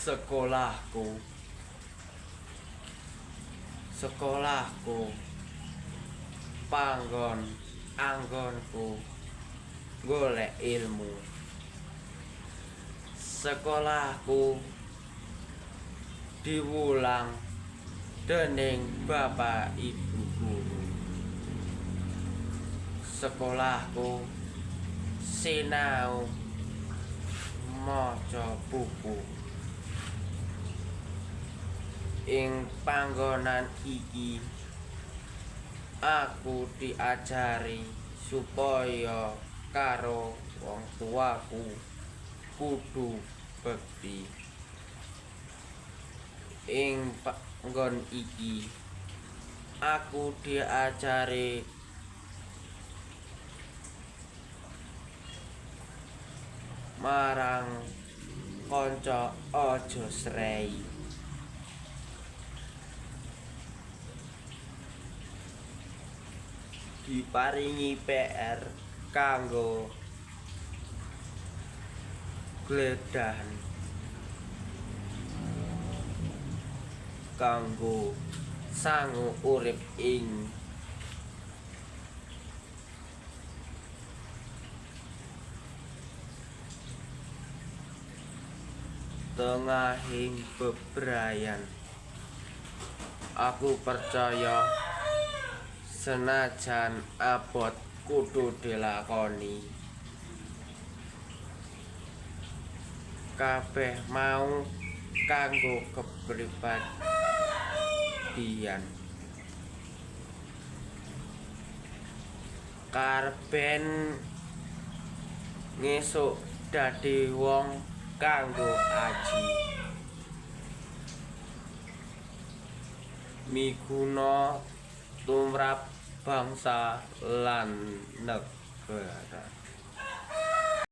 Sekolahku, sekolahku, panggon anggonku, golek ilmu. Sekolahku diwulang dening bapak ibu guru. Sekolahku sinau maca buku. Ing panggonan iki aku diajari supaya karo wong tuaku kudu bekti. Ing panggon iki aku diajari marang kanca aja srei. Diparingi PR kanggo gledahan kanggo sangu urip ing tengahing bebrayan. Aku percaya senajan abot kudu dilakoni. Kabeh mau kanggo kepribadian. Karben ngesuk dadi wong kanggo aji. Miguna tumrap bangsa lan negara.